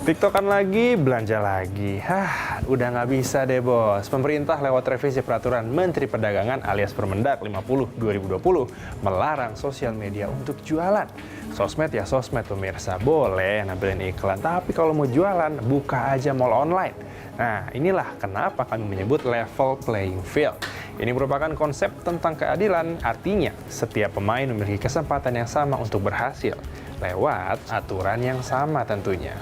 TikTokan lagi, belanja lagi. Udah nggak bisa deh bos. Pemerintah lewat revisi peraturan Menteri Perdagangan alias Permendak 50 2020 melarang sosial media untuk jualan. Sosmed ya sosmed pemirsa, boleh nampilin iklan. Tapi kalau mau jualan, buka aja mall online. Nah, inilah kenapa kami menyebut level playing field. Ini merupakan konsep tentang keadilan, artinya setiap pemain memiliki kesempatan yang sama untuk berhasil, lewat aturan yang sama tentunya.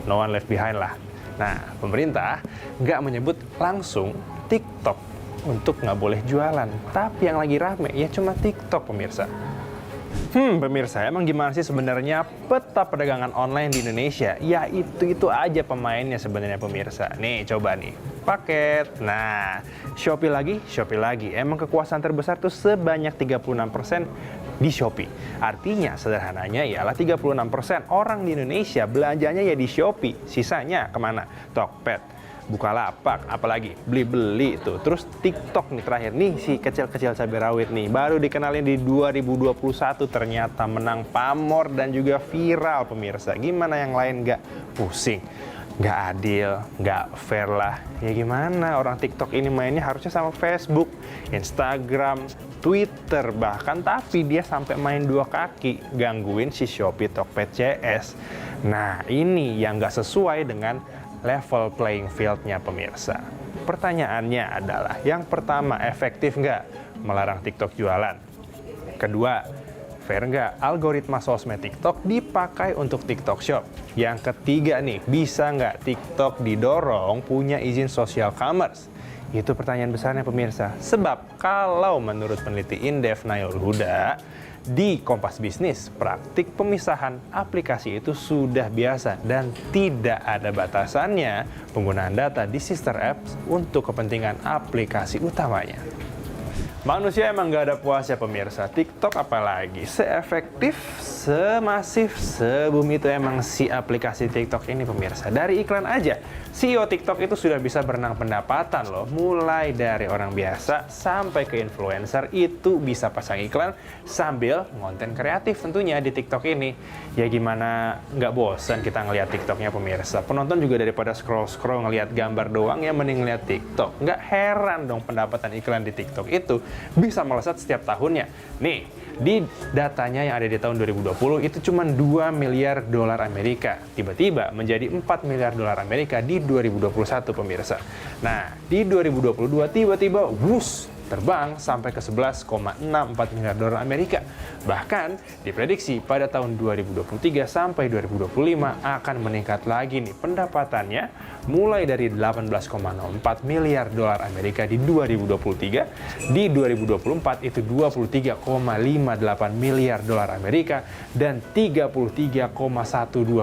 No one left behind lah. Nah, pemerintah nggak menyebut langsung TikTok untuk nggak boleh jualan. Tapi yang lagi rame ya cuma TikTok pemirsa. Pemirsa, emang gimana sih sebenarnya peta perdagangan online di Indonesia? Ya itu aja pemainnya sebenarnya pemirsa. Nih coba nih, paket. Nah, Shopee lagi. Emang kekuasaan terbesar tuh sebanyak 36% di Shopee. Artinya sederhananya ialah 36% orang di Indonesia belanjanya ya di Shopee. Sisanya kemana? Tokped, Bukalapak, apalagi beli-beli itu. Terus TikTok nih terakhir nih si kecil-kecil cabai rawit nih baru dikenalin di 2021 ternyata menang pamor dan juga viral pemirsa. Gimana yang lain nggak pusing? Nggak adil, nggak fair lah. Ya gimana orang TikTok ini mainnya harusnya sama Facebook, Instagram, Twitter bahkan, tapi dia sampai main dua kaki gangguin si Shopee Tokped CS. Nah ini yang nggak sesuai dengan level playing field-nya pemirsa. Pertanyaannya adalah, yang pertama, efektif nggak melarang TikTok jualan? Kedua, fair nggak algoritma sosmed TikTok dipakai untuk TikTok Shop? Yang ketiga nih, bisa nggak TikTok didorong punya izin social commerce? Itu pertanyaan besarnya pemirsa. Sebab kalau menurut peneliti Indef Nailul Huda, di Kompas Bisnis, praktik pemisahan aplikasi itu sudah biasa dan tidak ada batasannya penggunaan data di sister apps untuk kepentingan aplikasi utamanya. Manusia emang gak ada puasnya pemirsa. TikTok apalagi, seefektif, semasif, sebumi itu emang si aplikasi TikTok ini pemirsa. Dari iklan aja, CEO TikTok itu sudah bisa berenang pendapatan loh. Mulai dari orang biasa sampai ke influencer itu bisa pasang iklan sambil konten kreatif tentunya di TikTok ini. Ya gimana nggak bosan kita ngeliat TikToknya pemirsa. Penonton juga daripada scroll-scroll ngeliat gambar doang ya mending ngeliat TikTok. Nggak heran dong pendapatan iklan di TikTok itu bisa melesat setiap tahunnya. Nih, di datanya yang ada di tahun 2020 itu cuma 2 miliar dolar Amerika. Tiba-tiba menjadi 4 miliar dolar Amerika di 2021 pemirsa. Nah, di 2022 tiba-tiba terbang sampai ke 11,64 miliar dolar Amerika. Bahkan diprediksi pada tahun 2023 sampai 2025 akan meningkat lagi nih pendapatannya mulai dari 18,04 miliar dolar Amerika di 2023, di 2024 itu 23,58 miliar dolar Amerika dan 33,12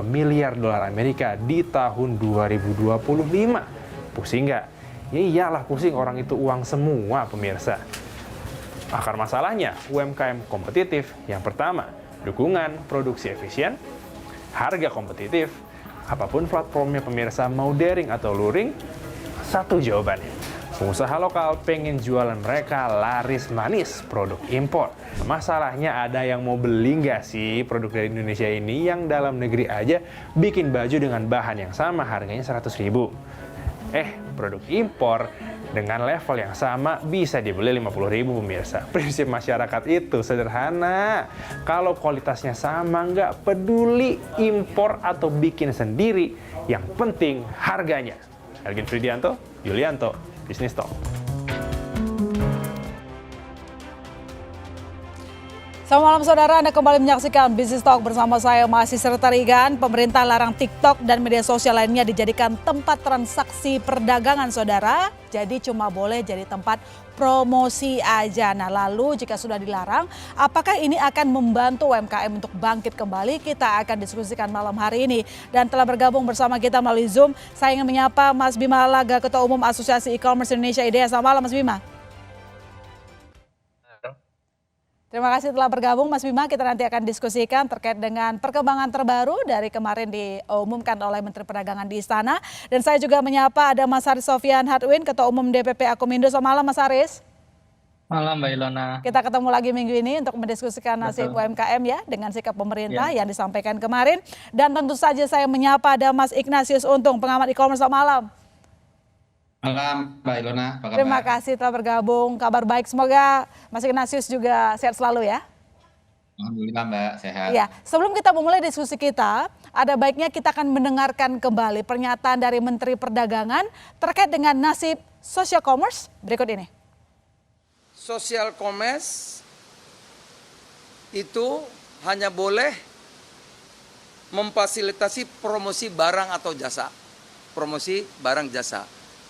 miliar dolar Amerika di tahun 2025. Pusing nggak? Ya iyalah pusing, orang itu uang semua pemirsa. Akar masalahnya UMKM kompetitif. Yang pertama, dukungan produksi efisien, harga kompetitif, apapun platformnya pemirsa mau daring atau luring, satu jawabannya. Pengusaha lokal pengen jualan mereka laris manis produk impor. Masalahnya ada yang mau beli nggak sih produk dari Indonesia ini yang dalam negeri aja bikin baju dengan bahan yang sama harganya 100.000. Produk impor dengan level yang sama bisa dibeli 50.000 pemirsa. Prinsip masyarakat itu sederhana. Kalau kualitasnya sama, nggak peduli impor atau bikin sendiri. Yang penting harganya. Elgin Fridianto, Yulianto, Bisnis Talk. Selamat malam saudara, Anda kembali menyaksikan Business Talk bersama saya Masih Serta Rigan. Pemerintah larang TikTok dan media sosial lainnya dijadikan tempat transaksi perdagangan saudara. Jadi cuma boleh jadi tempat promosi aja. Nah lalu jika sudah dilarang, apakah ini akan membantu UMKM untuk bangkit kembali? Kita akan diskusikan malam hari ini. Dan telah bergabung bersama kita melalui Zoom, saya ingin menyapa Mas Bima Laga, Ketua Umum Asosiasi E-Commerce Indonesia IDEA. Selamat malam Mas Bima. Terima kasih telah bergabung Mas Bima, kita nanti akan diskusikan terkait dengan perkembangan terbaru dari kemarin diumumkan oleh Menteri Perdagangan di Istana. Dan saya juga menyapa ada Mas Haris Sofian Hadwin, Ketua Umum DPP Akomindo. Selamat malam Mas Haris. Malam Mbak Ilona. Kita ketemu lagi minggu ini untuk mendiskusikan nasib Betul. UMKM ya dengan sikap pemerintah Ya. yang disampaikan kemarin. Dan tentu saja saya menyapa ada Mas Ignatius Untung, pengamat e-commerce. Selamat malam. Malam Mbak Ilona, apa Terima kabar? kasih telah bergabung. Kabar baik, semoga Mas Ignatius juga sehat selalu ya. Alhamdulillah Mbak, sehat. Ya, sebelum kita memulai diskusi kita, ada baiknya kita akan mendengarkan kembali pernyataan dari Menteri Perdagangan terkait dengan nasib social commerce berikut ini. Social commerce itu hanya boleh memfasilitasi promosi barang atau jasa. Promosi barang jasa.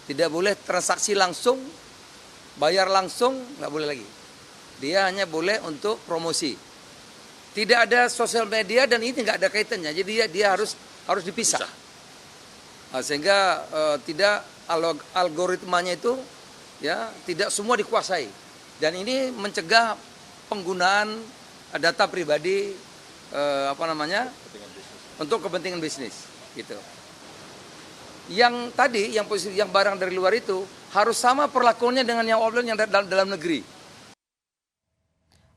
Tidak boleh transaksi langsung, bayar langsung, nggak boleh lagi. Dia hanya boleh untuk promosi. Tidak ada sosial media dan ini nggak ada kaitannya. Jadi dia harus dipisah. Nah, sehingga tidak algoritmanya itu ya tidak semua dikuasai. Dan ini mencegah penggunaan data pribadi untuk kepentingan bisnis gitu. Yang tadi yang barang dari luar itu harus sama perlakuannya dengan yang offline yang dalam negeri.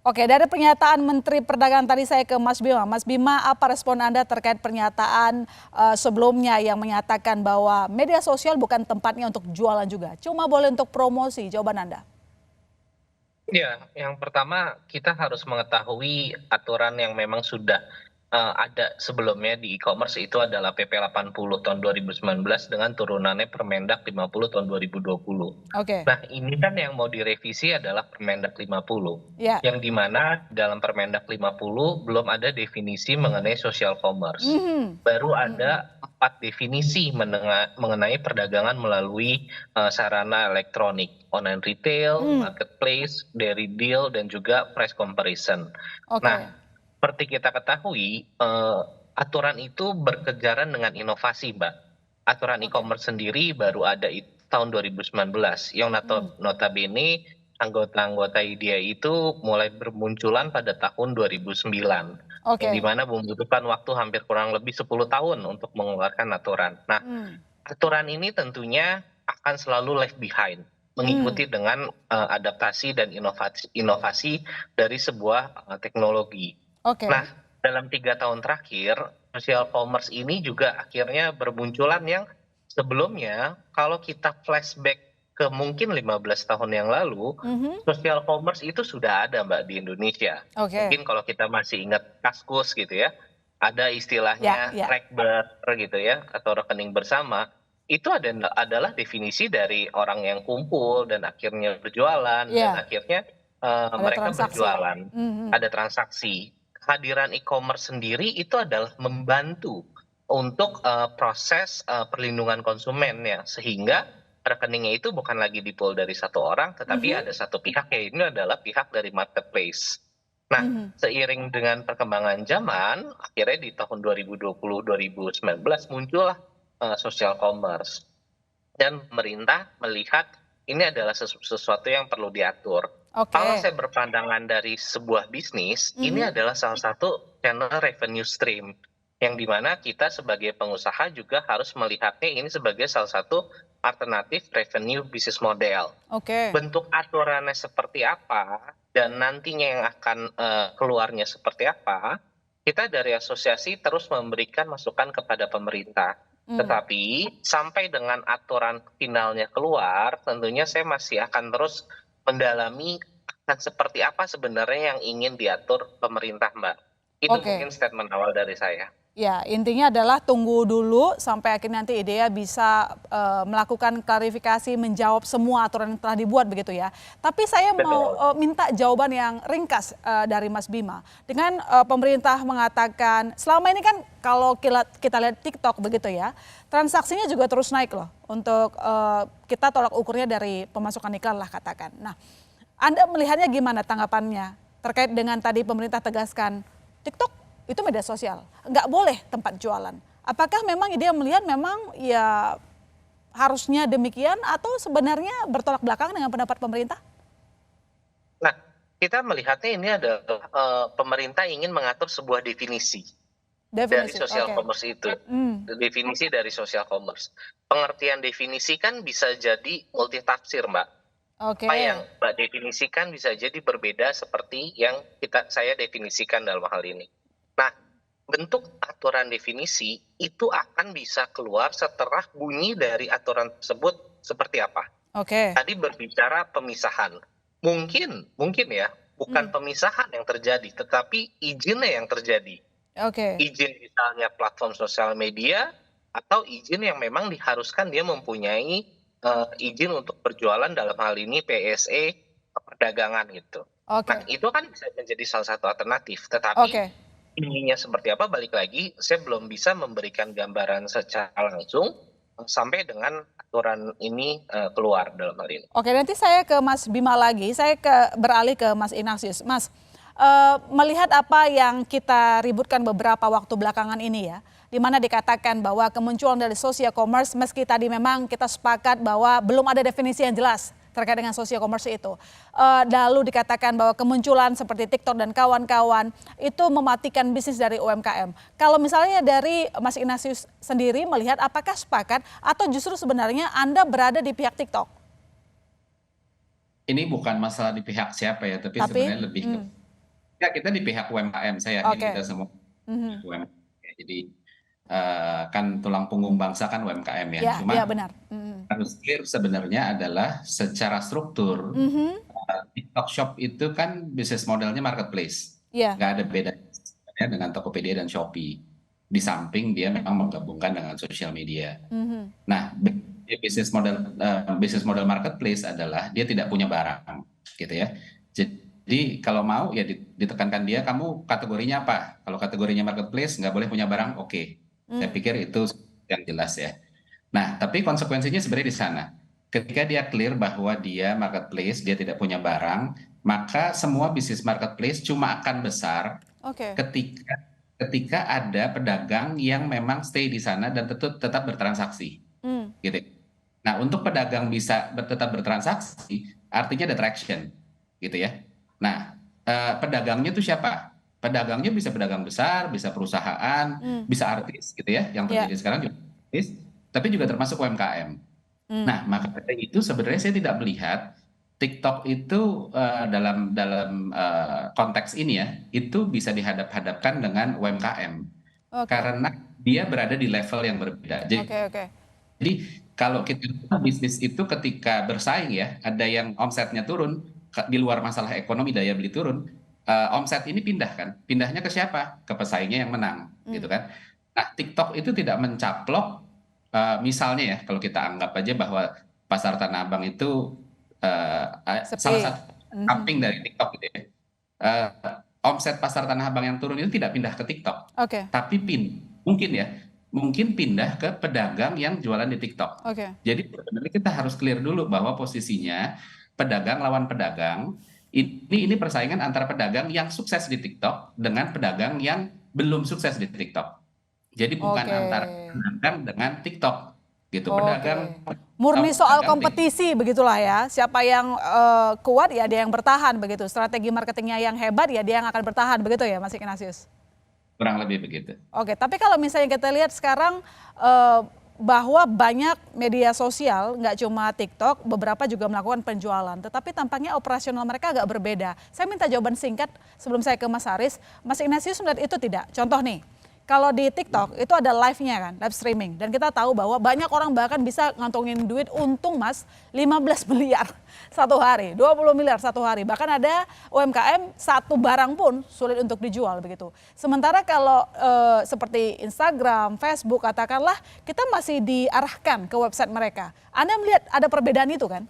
Oke, dari pernyataan Menteri Perdagangan tadi saya ke Mas Bima. Mas Bima, apa respon Anda terkait pernyataan sebelumnya yang menyatakan bahwa media sosial bukan tempatnya untuk jualan juga, cuma boleh untuk promosi? Jawaban Anda. Ya, yang pertama kita harus mengetahui aturan yang memang sudah ada sebelumnya di e-commerce itu adalah PP 80 tahun 2019 dengan turunannya Permendak 50 tahun 2020. Oke. Nah, ini kan yang mau direvisi adalah Permendak 50. Ya. Yang dimana dalam Permendak 50 belum ada definisi mengenai social commerce. Baru ada 4 definisi mengenai perdagangan melalui sarana elektronik. Online retail, marketplace, dairy deal, dan juga price comparison. Oke. Nah, seperti kita ketahui, aturan itu berkejaran dengan inovasi, Mbak. Aturan e-commerce sendiri baru ada tahun 2019, yang notabene anggota-anggota IDEA itu mulai bermunculan pada tahun 2009. Oke. Yang dimana membutuhkan waktu hampir kurang lebih 10 tahun untuk mengeluarkan aturan. Nah, aturan ini tentunya akan selalu left behind, mengikuti dengan adaptasi dan inovasi dari sebuah teknologi. Oke. Nah, dalam 3 tahun terakhir, social commerce ini juga akhirnya bermunculan yang sebelumnya kalau kita flashback ke mungkin 15 tahun yang lalu, social commerce itu sudah ada Mbak di Indonesia. Oke. Mungkin kalau kita masih ingat Kaskus gitu ya, ada istilahnya Ya. rekber gitu ya, atau rekening bersama. Itu adalah definisi dari orang yang kumpul dan akhirnya berjualan dan akhirnya mereka transaksi. berjualan, ada transaksi. Kehadiran e-commerce sendiri itu adalah membantu untuk proses perlindungan konsumen ya, sehingga rekeningnya itu bukan lagi di-pool dari satu orang, tetapi ada satu pihak, ya ini adalah pihak dari marketplace. Nah, seiring dengan perkembangan zaman, akhirnya di tahun 2020-2019 muncullah social commerce. Dan pemerintah melihat ini adalah sesuatu yang perlu diatur. Oke. Kalau saya berpandangan dari sebuah bisnis, ini adalah salah satu channel revenue stream. Yang dimana kita sebagai pengusaha juga harus melihatnya ini sebagai salah satu alternatif revenue business model. Oke. Bentuk aturannya seperti apa, dan nantinya yang akan keluarnya seperti apa, kita dari asosiasi terus memberikan masukan kepada pemerintah. Tetapi sampai dengan aturan finalnya keluar, tentunya saya masih akan terus mendalami akan seperti apa sebenarnya yang ingin diatur pemerintah, Mbak. Itu mungkin statement awal dari saya. Ya, intinya adalah tunggu dulu sampai akhirnya nanti IDEA bisa melakukan klarifikasi, menjawab semua aturan yang telah dibuat begitu ya. Tapi saya mau minta jawaban yang ringkas dari Mas Bima. Dengan pemerintah mengatakan, selama ini kan kalau kita lihat TikTok begitu ya, transaksinya juga terus naik loh. Untuk kita tolak ukurnya dari pemasukan iklan lah katakan. Nah, Anda melihatnya gimana tanggapannya terkait dengan tadi pemerintah tegaskan TikTok itu media sosial, nggak boleh tempat jualan. Apakah memang IDEA melihat memang ya harusnya demikian atau sebenarnya bertolak belakang dengan pendapat pemerintah? Nah, kita melihatnya ini adalah pemerintah ingin mengatur sebuah definisi dari social commerce itu. Definisi dari social commerce. Pengertian definisi kan bisa jadi multitafsir, Mbak. Oke. Apa yang Mbak definisikan bisa jadi berbeda seperti yang saya definisikan dalam hal ini. Nah, bentuk aturan definisi itu akan bisa keluar setelah bunyi dari aturan tersebut seperti apa. Oke. Tadi berbicara pemisahan. Mungkin ya, bukan pemisahan yang terjadi, tetapi izinnya yang terjadi. Oke. Izin misalnya platform sosial media, atau izin yang memang diharuskan dia mempunyai izin untuk berjualan, dalam hal ini PSE perdagangan gitu. Oke. Nah, itu kan bisa menjadi salah satu alternatif. Tetapi Oke. ininya seperti apa, balik lagi, saya belum bisa memberikan gambaran secara langsung sampai dengan aturan ini keluar dalam hal ini. Oke, nanti saya ke Mas Bima lagi. Saya beralih ke Mas Ignatius. Mas, melihat apa yang kita ributkan beberapa waktu belakangan ini ya, di mana dikatakan bahwa kemunculan dari social commerce, meski tadi memang kita sepakat bahwa belum ada definisi yang jelas terkait dengan social commerce itu. Lalu dikatakan bahwa kemunculan seperti TikTok dan kawan-kawan itu mematikan bisnis dari UMKM. Kalau misalnya dari Mas Ignatius sendiri melihat, apakah sepakat atau justru sebenarnya Anda berada di pihak TikTok? Ini bukan masalah di pihak siapa ya, tapi sebenarnya lebih ke ya, kita di pihak UMKM. Saya yakin kita semua UMKM. Jadi kan tulang punggung bangsa kan UMKM ya. Cuma ya benar. harus clear sebenarnya adalah secara struktur TikTok Shop itu kan bisnis modelnya marketplace. Nggak ada beda dengan Tokopedia dan Shopee. Di samping dia memang menggabungkan dengan sosial media. Nah, bisnis model marketplace adalah dia tidak punya barang, gitu ya. Jadi kalau mau ya ditekankan dia, kamu kategorinya apa? Kalau kategorinya marketplace nggak boleh punya barang, oke. Saya pikir itu yang jelas ya. Nah, tapi konsekuensinya sebenarnya di sana. Ketika dia clear bahwa dia marketplace, dia tidak punya barang, maka semua bisnis marketplace cuma akan besar ketika ada pedagang yang memang stay di sana dan tetap bertransaksi. Gitu. Nah, untuk pedagang bisa tetap bertransaksi, artinya ada traction, gitu ya. Nah, pedagangnya itu siapa? Pedagangnya bisa pedagang besar, bisa perusahaan, bisa artis, gitu ya. Yang terjadi sekarang juga artis, tapi juga termasuk UMKM. Nah, maka itu sebenarnya saya tidak melihat TikTok itu dalam konteks ini ya, itu bisa dihadap-hadapkan dengan UMKM. Karena dia berada di level yang berbeda. Jadi kalau kita bisnis itu ketika bersaing ya, ada yang omsetnya turun, di luar masalah ekonomi daya beli turun, omset ini pindahnya ke siapa? Ke pesaingnya yang menang, gitu kan. Nah, TikTok itu tidak mencaplok, misalnya ya, kalau kita anggap aja bahwa pasar Tanah Abang itu salah satu samping dari TikTok gitu ya. Omset pasar Tanah Abang yang turun itu tidak pindah ke TikTok, tapi mungkin pindah ke pedagang yang jualan di TikTok. Jadi sebenarnya kita harus clear dulu bahwa posisinya pedagang lawan pedagang, ini persaingan antara pedagang yang sukses di TikTok dengan pedagang yang belum sukses di TikTok. Jadi bukan antara pedagang dengan TikTok gitu. Pedagang murni soal kompetisi begitulah ya. Siapa yang kuat ya dia yang bertahan begitu. Strategi marketingnya yang hebat ya dia yang akan bertahan begitu ya Mas Ignatius. Kurang lebih begitu. Oke, tapi kalau misalnya kita lihat sekarang bahwa banyak media sosial, nggak cuma TikTok, beberapa juga melakukan penjualan. Tetapi tampaknya operasional mereka agak berbeda. Saya minta jawaban singkat sebelum saya ke Mas Haris. Mas Ignatius melihat itu tidak? Contoh nih, kalau di TikTok itu ada live-nya kan, live streaming. Dan kita tahu bahwa banyak orang bahkan bisa ngantongin duit untung Mas 15 miliar satu hari, 20 miliar satu hari. Bahkan ada UMKM satu barang pun sulit untuk dijual begitu. Sementara kalau seperti Instagram, Facebook katakanlah kita masih diarahkan ke website mereka. Anda melihat ada perbedaan itu kan?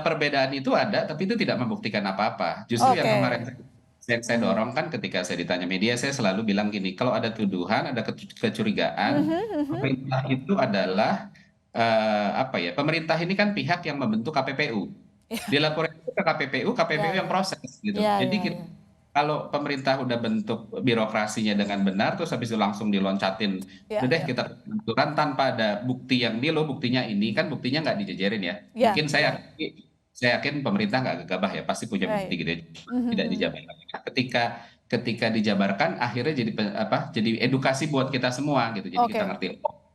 Perbedaan itu ada, tapi itu tidak membuktikan apa-apa. Justru yang kemarin saya dorong kan ketika saya ditanya media, saya selalu bilang gini, kalau ada tuduhan, ada kecurigaan, pemerintah itu adalah pemerintah ini kan pihak yang membentuk KPPU. Dilaporkan ke KPPU yang proses gitu. Jadi kalau pemerintah udah bentuk birokrasinya dengan benar, terus habis itu langsung diloncatin, udah kita tentukan tanpa ada bukti yang buktinya ini kan buktinya nggak dijejerin ya. Mungkin saya yakin pemerintah nggak gegabah ya, pasti punya bukti gitu, tidak dijabarkan. Ketika dijabarkan, akhirnya jadi edukasi buat kita semua gitu. Jadi kita ngerti,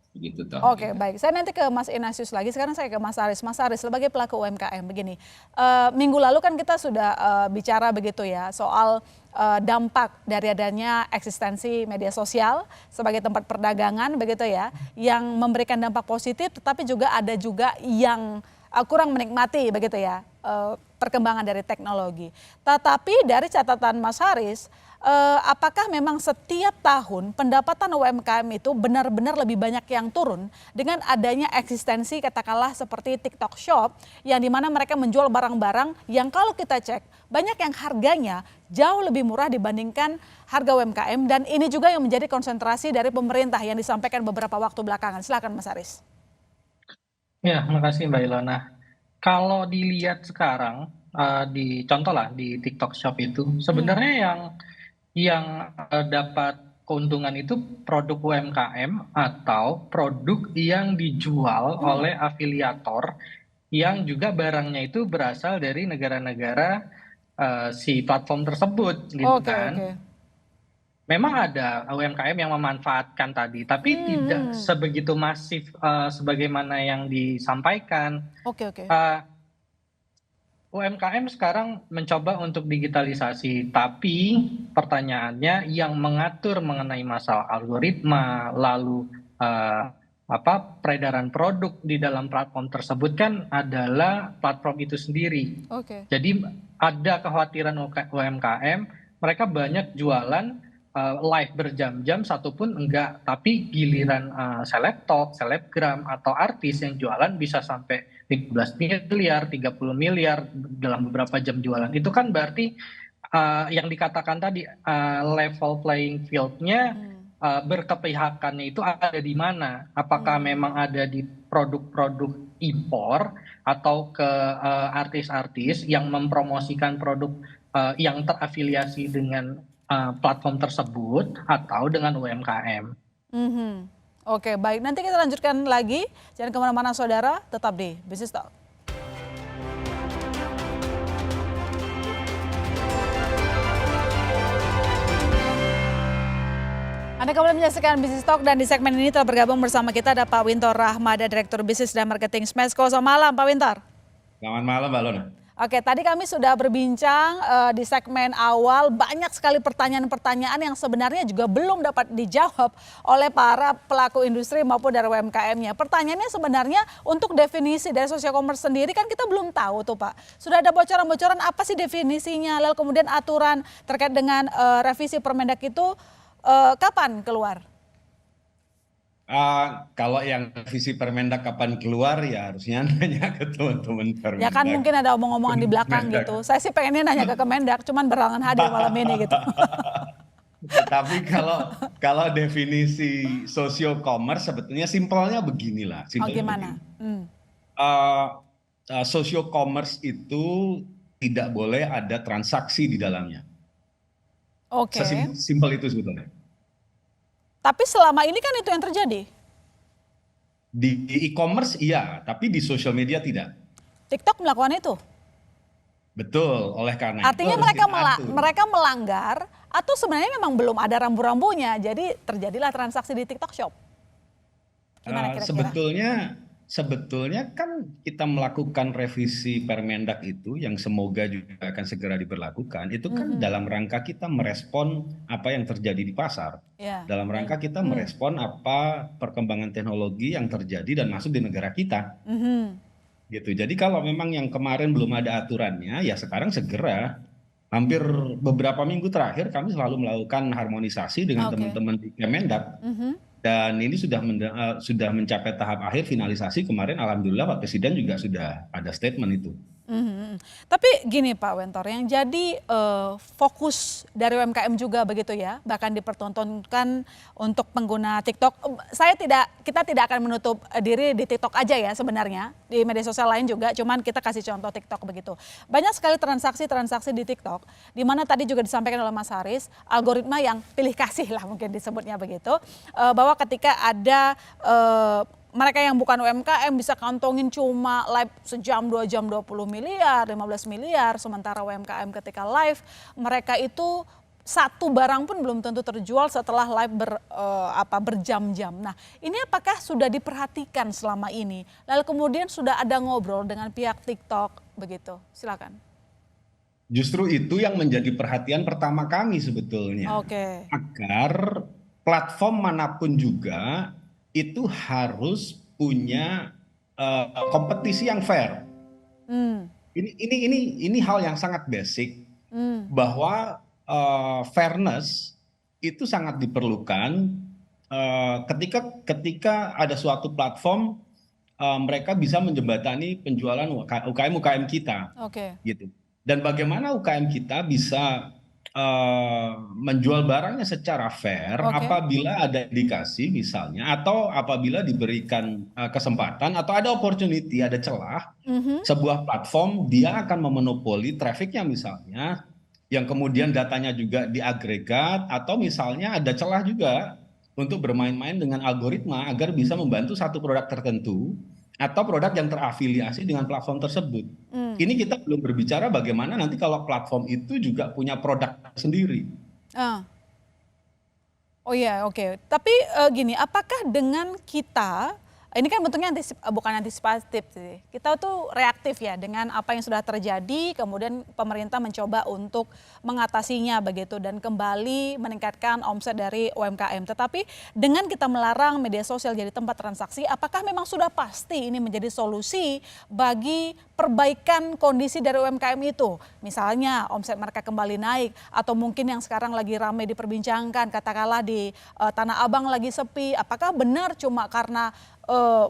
begitu toh. Oke, baik. Saya nanti ke Mas Ignatius lagi. Sekarang saya ke Mas Aris. Mas Aris, sebagai pelaku UMKM, begini. Minggu lalu kan kita sudah bicara begitu ya soal dampak dari adanya eksistensi media sosial sebagai tempat perdagangan begitu ya, yang memberikan dampak positif, tetapi juga ada juga yang kurang menikmati begitu ya perkembangan dari teknologi. Tetapi dari catatan Mas Haris, apakah memang setiap tahun pendapatan UMKM itu benar-benar lebih banyak yang turun dengan adanya eksistensi katakanlah seperti TikTok Shop yang dimana mereka menjual barang-barang yang kalau kita cek banyak yang harganya jauh lebih murah dibandingkan harga UMKM, dan ini juga yang menjadi konsentrasi dari pemerintah yang disampaikan beberapa waktu belakangan. Silakan Mas Haris. Ya, makasih Mbak Ilona. Kalau dilihat sekarang di contoh lah di TikTok Shop itu sebenarnya yang dapat keuntungan itu produk UMKM atau produk yang dijual oleh afiliator yang juga barangnya itu berasal dari negara-negara si platform tersebut gitu kan. Memang ada UMKM yang memanfaatkan tadi, tapi tidak sebegitu masif sebagaimana yang disampaikan. UMKM sekarang mencoba untuk digitalisasi, tapi pertanyaannya yang mengatur mengenai masalah algoritma, lalu peredaran produk di dalam platform tersebut kan adalah platform itu sendiri. Jadi ada kekhawatiran UMKM, mereka banyak jualan live berjam-jam satupun enggak, tapi giliran selebtok, selebgram atau artis yang jualan bisa sampai 15 miliar, 30 miliar dalam beberapa jam jualan. Itu kan berarti yang dikatakan tadi level playing field-nya berkepihakannya itu ada di mana? Apakah memang ada di produk-produk impor atau ke artis-artis yang mempromosikan produk yang terafiliasi dengan platform tersebut atau dengan UMKM. Oke, baik. Nanti kita lanjutkan lagi. Jangan kemana-mana saudara, tetap di Business Talk. Anda kembali menyaksikan Business Talk dan di segmen ini telah bergabung bersama kita ada Pak Wintor Rahmada, Direktur Bisnis dan Marketing Smesco. Selamat malam Pak Wintor. Selamat malam Mbak Lona. Oke, tadi kami sudah berbincang di segmen awal, banyak sekali pertanyaan-pertanyaan yang sebenarnya juga belum dapat dijawab oleh para pelaku industri maupun dari UMKM-nya. Pertanyaannya sebenarnya untuk definisi dari social commerce sendiri kan kita belum tahu tuh Pak. Sudah ada bocoran-bocoran apa sih definisinya, lalu kemudian aturan terkait dengan revisi Permendak itu kapan keluar? Kalau yang revisi Permendak kapan keluar ya harusnya nanya ke teman-teman Permendak. Ya kan mungkin ada omong-omongan di belakang gitu. Saya sih pengennya nanya ke Kemendak, cuman berhalangan hadir malam ini gitu. Tapi kalau definisi social commerce sebetulnya simpelnya beginilah. Gimana? Social commerce itu tidak boleh ada transaksi di dalamnya. Sesimpel itu sebetulnya. Tapi selama ini kan itu yang terjadi. Di e-commerce iya, tapi di social media tidak. TikTok melakukan itu? Betul, oleh karena artinya itu mereka melanggar atau sebenarnya memang belum ada rambu-rambunya, jadi terjadilah transaksi di TikTok Shop. Gimana kira-kira? Sebetulnya kan kita melakukan revisi Permendak itu yang semoga juga akan segera diberlakukan. Itu kan dalam rangka kita merespon apa yang terjadi di pasar. Dalam rangka kita merespon apa perkembangan teknologi yang terjadi dan masuk di negara kita. Gitu. Jadi kalau memang yang kemarin belum ada aturannya, ya sekarang segera. Hampir beberapa minggu terakhir kami selalu melakukan harmonisasi dengan teman-teman di Kemendak. Dan ini sudah mencapai tahap akhir finalisasi. Kemarin alhamdulillah Pak Presiden juga sudah ada statement itu. Tapi gini Pak Wintor, yang jadi fokus dari UMKM juga begitu ya, bahkan dipertontonkan untuk pengguna TikTok. Kita tidak akan menutup diri di TikTok aja ya sebenarnya, di media sosial lain juga, cuman kita kasih contoh TikTok begitu. Banyak sekali transaksi di TikTok, di mana tadi juga disampaikan oleh Mas Haris, algoritma yang pilih kasih lah mungkin disebutnya begitu, bahwa ketika ada mereka yang bukan UMKM bisa kantongin cuma live sejam 2 jam 20 miliar, 15 miliar. Sementara UMKM ketika live mereka itu satu barang pun belum tentu terjual setelah live berjam-jam. Nah, ini apakah sudah diperhatikan selama ini? Lalu kemudian sudah ada ngobrol dengan pihak TikTok begitu? Silakan. Justru itu yang menjadi perhatian pertama kami sebetulnya. Agar platform manapun juga itu harus punya kompetisi yang fair. Ini hal yang sangat basic bahwa fairness itu sangat diperlukan ketika ada suatu platform mereka bisa menjembatani penjualan UKM kita, gitu. Dan bagaimana UKM kita bisa menjual barangnya secara fair apabila ada indikasi misalnya, atau apabila diberikan kesempatan atau ada opportunity, ada celah, sebuah platform dia akan memonopoli trafficnya misalnya, yang kemudian datanya juga diagregat, atau misalnya ada celah juga untuk bermain-main dengan algoritma agar bisa membantu satu produk tertentu atau produk yang terafiliasi dengan platform tersebut. Ini kita belum berbicara bagaimana nanti kalau platform itu juga punya produk sendiri. Oh iya, oke. Tapi gini, apakah dengan kita, ini kan bentuknya bukan antisipatif sih. Kita tuh reaktif ya dengan apa yang sudah terjadi, kemudian pemerintah mencoba untuk mengatasinya begitu dan kembali meningkatkan omset dari UMKM. Tetapi dengan kita melarang media sosial jadi tempat transaksi, apakah memang sudah pasti ini menjadi solusi bagi perbaikan kondisi dari UMKM itu? Misalnya omset mereka kembali naik, atau mungkin yang sekarang lagi ramai diperbincangkan, katakanlah di Tanah Abang lagi sepi. Apakah benar cuma karena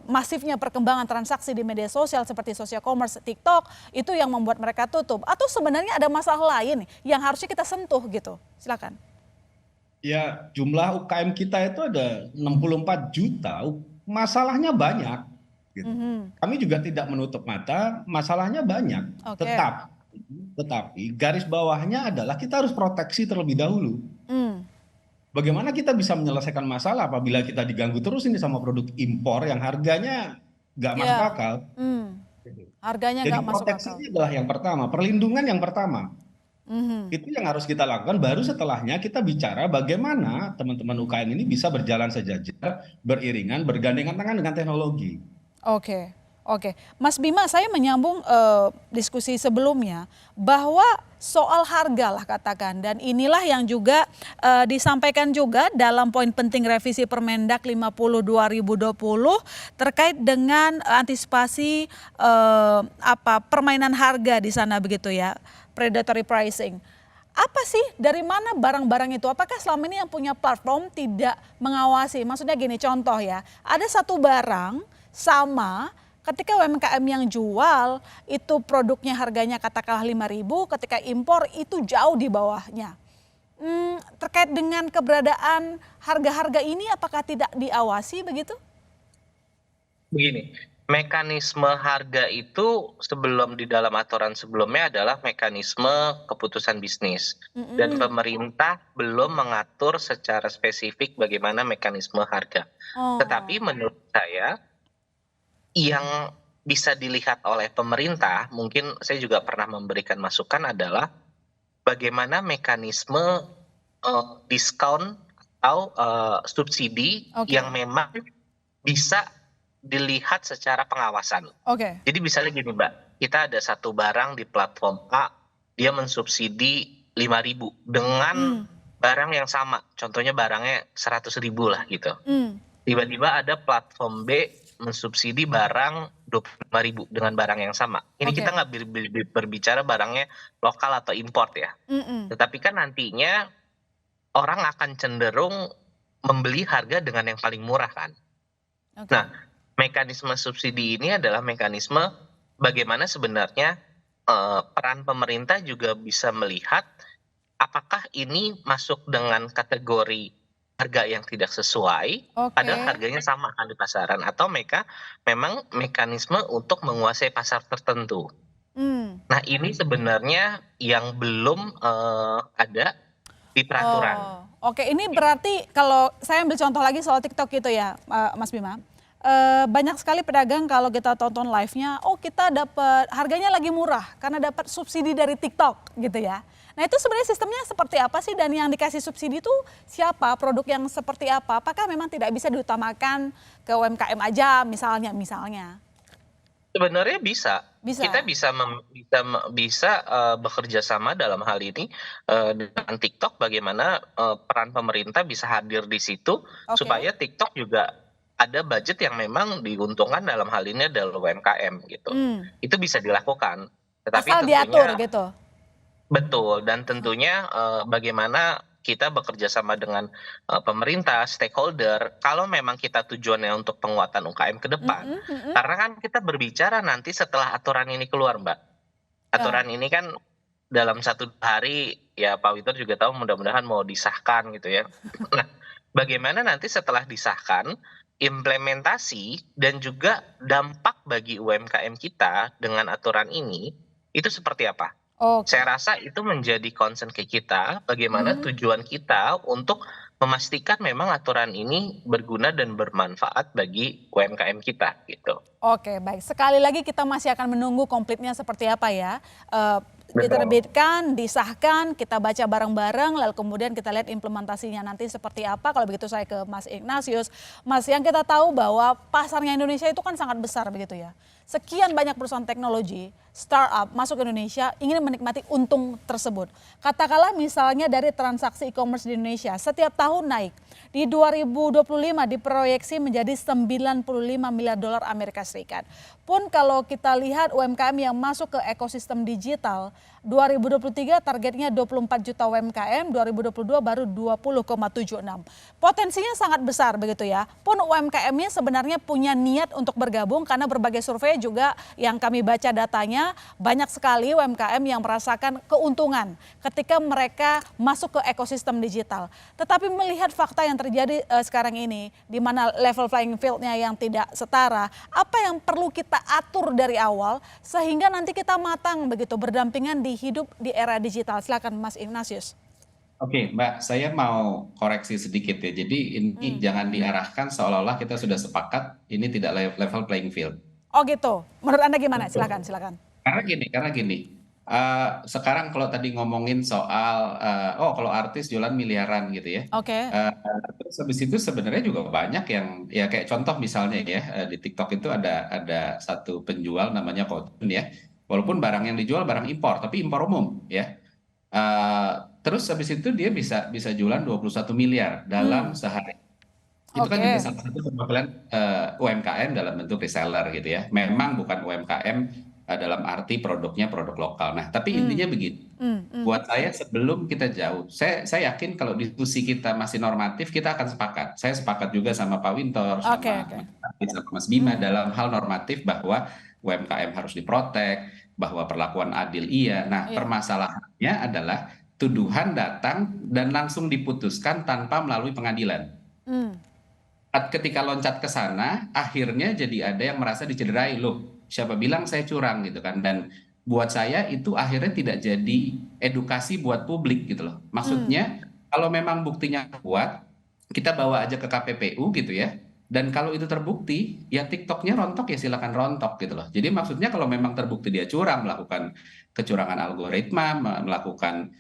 masifnya perkembangan transaksi di media sosial seperti social commerce, TikTok, itu yang membuat mereka tutup? Atau sebenarnya ada masalah lain yang harusnya kita sentuh gitu? Silakan. Ya, jumlah UKM kita itu ada 64 juta, masalahnya banyak. Gitu. Kami juga tidak menutup mata, masalahnya banyak. Tetapi garis bawahnya adalah kita harus proteksi terlebih dahulu. Bagaimana kita bisa menyelesaikan masalah apabila kita diganggu terus ini sama produk impor yang harganya nggak masuk akal. Harganya nggak masuk akal. Jadi proteksinya adalah yang pertama, perlindungan yang pertama. Itu yang harus kita lakukan, baru setelahnya kita bicara bagaimana teman-teman UKM ini bisa berjalan sejajar, beriringan, bergandengan tangan dengan teknologi. Oke, Mas Bima, saya menyambung diskusi sebelumnya bahwa soal harga lah katakan, dan inilah yang juga disampaikan juga dalam poin penting revisi Permendak 50 2020 terkait dengan antisipasi permainan harga di sana begitu ya, predatory pricing. Apa sih, dari mana barang-barang itu? Apakah selama ini yang punya platform tidak mengawasi? Maksudnya gini, contoh ya, ada satu barang sama, ketika UMKM yang jual itu produknya harganya katakanlah 5.000, ketika impor itu jauh di bawahnya. Terkait dengan keberadaan harga-harga ini, apakah tidak diawasi begitu? Begini, mekanisme harga itu sebelum di dalam aturan sebelumnya adalah mekanisme keputusan bisnis. Dan pemerintah belum mengatur secara spesifik bagaimana mekanisme harga. Tetapi menurut saya, yang bisa dilihat oleh pemerintah, mungkin saya juga pernah memberikan masukan, adalah bagaimana mekanisme diskon atau subsidi yang memang bisa dilihat secara pengawasan. Jadi misalnya gini Mbak, kita ada satu barang di platform A, dia mensubsidi 5.000 dengan barang yang sama, contohnya barangnya 100.000 lah gitu. Tiba-tiba ada platform B mensubsidi barang 25.000 dengan barang yang sama. Ini kita nggak berbicara barangnya lokal atau import ya. Tetapi kan nantinya orang akan cenderung membeli harga dengan yang paling murah kan. Nah, mekanisme subsidi ini adalah mekanisme bagaimana sebenarnya peran pemerintah juga bisa melihat apakah ini masuk dengan kategori harga yang tidak sesuai, padahal harganya sama kan di pasaran, atau mereka memang mekanisme untuk menguasai pasar tertentu. Nah, ini sebenarnya yang belum ada di peraturan. Ini berarti kalau saya ambil contoh lagi soal TikTok gitu ya, Mas Bima. Banyak sekali pedagang kalau kita tonton live-nya, kita dapat harganya lagi murah karena dapat subsidi dari TikTok gitu ya. Nah itu sebenarnya sistemnya seperti apa sih, dan yang dikasih subsidi itu siapa, produk yang seperti apa? Apakah memang tidak bisa diutamakan ke UMKM aja misalnya? Sebenarnya bisa. Bisa. Kita bisa bekerja sama dalam hal ini dengan TikTok, bagaimana peran pemerintah bisa hadir di situ supaya TikTok juga ada budget yang memang diuntungkan dalam hal ini adalah UMKM gitu. Itu bisa dilakukan. Tetapi asal diatur gitu. Betul, dan tentunya bagaimana kita bekerja sama dengan pemerintah, stakeholder, kalau memang kita tujuannya untuk penguatan UKM ke depan. Karena kan kita berbicara nanti setelah aturan ini keluar, Mbak. Aturan ini kan dalam 1 hari, ya Pak Wito juga tahu, mudah-mudahan mau disahkan gitu ya. Nah, bagaimana nanti setelah disahkan, implementasi dan juga dampak bagi UMKM kita dengan aturan ini, itu seperti apa? Saya rasa itu menjadi concern ke kita, bagaimana tujuan kita untuk memastikan memang aturan ini berguna dan bermanfaat bagi UMKM kita gitu. Oke, baik. Sekali lagi kita masih akan menunggu komplitnya seperti apa ya. Diterbitkan, disahkan, kita baca bareng-bareng, lalu kemudian kita lihat implementasinya nanti seperti apa. Kalau begitu saya ke Mas Ignatius. Mas, yang kita tahu bahwa pasarnya Indonesia itu kan sangat besar begitu ya. Sekian banyak perusahaan teknologi, startup masuk ke Indonesia ingin menikmati untung tersebut. Katakanlah misalnya dari transaksi e-commerce di Indonesia setiap tahun naik. Di 2025 diproyeksi menjadi 95 miliar dolar Amerika Serikat. Pun kalau kita lihat UMKM yang masuk ke ekosistem digital, 2023 targetnya 24 juta UMKM, 2022 baru 20,76. Potensinya sangat besar begitu ya. Pun UMKM-nya sebenarnya punya niat untuk bergabung karena berbagai survei juga yang kami baca datanya, banyak sekali UMKM yang merasakan keuntungan ketika mereka masuk ke ekosistem digital. Tetapi melihat fakta yang terjadi sekarang ini, di mana level playing field-nya yang tidak setara, apa yang perlu kita atur dari awal sehingga nanti kita matang begitu berdampingan di hidup di era digital. Silakan Mas Ignatius. Oke, Mbak, saya mau koreksi sedikit ya. Jadi ini jangan diarahkan seolah-olah kita sudah sepakat ini tidak level playing field. Oh gitu. Menurut Anda gimana? Silakan. Karena gini. Sekarang kalau tadi ngomongin soal kalau artis jualan miliaran gitu ya. Terus habis itu sebenarnya juga banyak yang ya kayak contoh misalnya ya di TikTok itu ada satu penjual namanya Kotun ya. Walaupun barang yang dijual barang impor tapi impor umum ya. Terus habis itu dia bisa jualan 21 miliar dalam sehari. Itu kan juga salah satu perwakilan UMKM dalam bentuk reseller gitu ya. Memang bukan UMKM dalam arti produknya produk lokal. Nah, tapi intinya begitu. Buat saya sebelum kita jauh, saya yakin kalau diskusi kita masih normatif, kita akan sepakat. Saya sepakat juga sama Pak Wintor, sama Mas Bima dalam hal normatif bahwa UMKM harus diprotek, bahwa perlakuan adil iya. Nah, permasalahannya adalah tuduhan datang dan langsung diputuskan tanpa melalui pengadilan. Ketika loncat ke sana, akhirnya jadi ada yang merasa dicederai, loh siapa bilang saya curang gitu kan. Dan buat saya itu akhirnya tidak jadi edukasi buat publik gitu loh. Maksudnya kalau memang buktinya kuat, kita bawa aja ke KPPU gitu ya. Dan kalau itu terbukti, ya TikToknya rontok ya silakan rontok gitu loh. Jadi maksudnya kalau memang terbukti dia curang, melakukan kecurangan algoritma, melakukan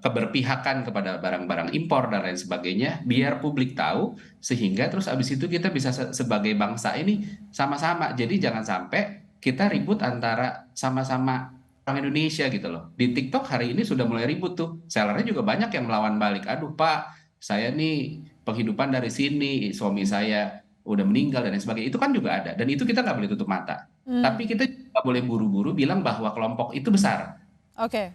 keberpihakan kepada barang-barang impor dan lain sebagainya, biar publik tahu, sehingga terus abis itu kita bisa sebagai bangsa ini sama-sama. Jadi jangan sampai kita ribut antara sama-sama orang Indonesia gitu loh. Di TikTok hari ini sudah mulai ribut tuh, sellernya juga banyak yang melawan balik. Aduh Pak, saya nih penghidupan dari sini, suami saya udah meninggal dan lain sebagainya. Itu kan juga ada, dan itu kita nggak boleh tutup mata. Tapi kita nggak boleh buru-buru bilang bahwa kelompok itu besar.